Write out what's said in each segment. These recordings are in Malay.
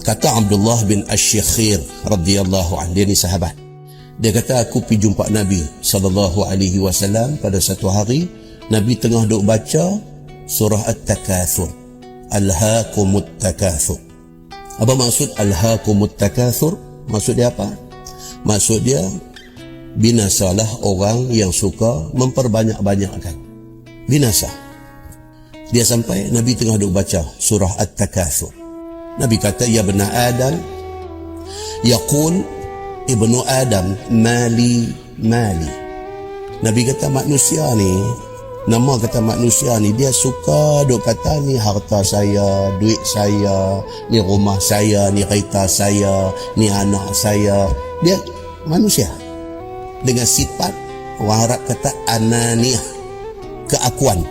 Kata Abdullah bin Asy-Syakhir radhiyallahu anhu, dia ni sahabat. Dia kata, aku pergi jumpa Nabi SAW pada satu hari. Nabi tengah duk baca surah At-Takatsur. Alhaakumut takatsur. Apa maksud alhaakumut takatsur? Maksud dia apa? Maksud dia, binasalah orang yang suka memperbanyak-banyakkan. Binasa. Dia sampai, Nabi tengah duk baca surah At-Takatsur. Nabi kata, ya bena Adam, yaqul ibnu Adam, mali, mali. Nabi kata, manusia ni, nama kata manusia ni, dia suka duk kata ni harta saya, duit saya, ni rumah saya, ni kereta saya, ni anak saya. Dia manusia dengan sifat, orang Arab kata ananiah, keakuan.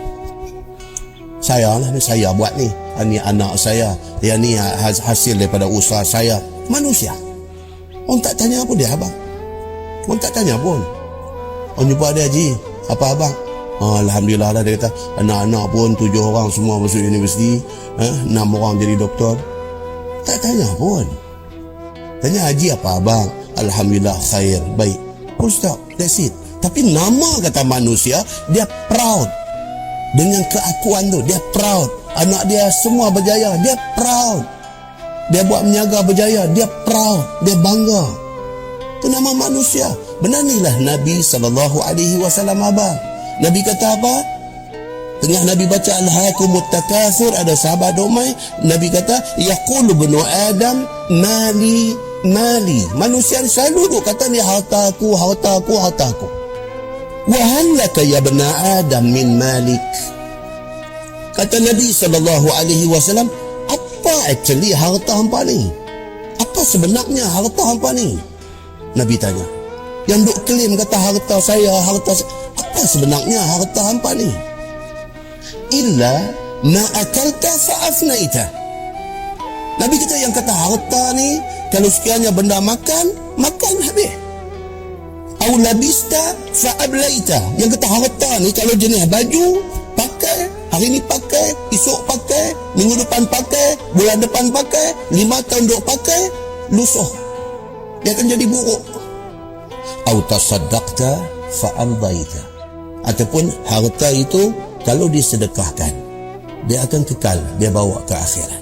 Saya lah ni, saya buat ni, ni anak saya, yang ni hasil daripada usaha saya. Manusia. Orang tak tanya apa dia, abang. Orang tak tanya pun. Orang jumpa dia, Haji, apa abang? Alhamdulillah lah, dia kata, anak-anak pun 7 orang semua masuk universiti, 6 orang jadi doktor. Tak tanya pun. Tanya, Haji apa abang? Alhamdulillah khair, baik. Full stop, that's it. Tapi nama kata manusia, dia proud. Dengan keakuan tu, dia proud. Anak dia semua berjaya, dia proud. Dia buat meniaga berjaya, dia proud, dia bangga. Itu nama manusia. Benar ni lah Nabi SAW, abang. Nabi kata apa? Tengah Nabi baca alhaakumut takatsur, ada sahabat domai, Nabi kata, yaqulu ibnu Adam, mali, mali. Manusia selalu duk kata ni hartaku, hartaku, hartaku. Wa hal laka ya bena Adam min malik? Kata Nabi SAW, apa actually harta hampa ni? Apa sebenarnya harta hampa ni? Nabi tanya. Yang duk claim kata harta saya, harta saya. Apa sebenarnya harta hampa ni? Illa ma akalta fa'afnaita. Nabi kata yang kata harta ni, kalau sekiranya benda makan, makan habis. Au labista fa'ablaita. Yang kata harta ni, kalau jenis baju, pakai, hari ni pakai, esok pakai, minggu depan pakai, bulan depan pakai, 5 tahun duk pakai, lusuh. Dia akan jadi buruk. Au tasaddaqta fa'amdaita. Ataupun harta itu kalau disedekahkan, dia akan kekal, dia bawa ke akhirat.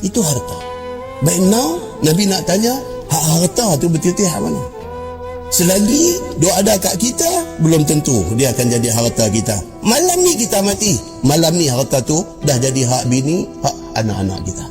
Itu harta. Baik, now Nabi nak tanya, hak harta tu betul-betul hak mana? Selagi dia ada kat kita, belum tentu dia akan jadi harta kita. Malam ni kita mati, malam ni harta tu dah jadi hak bini, hak anak-anak kita.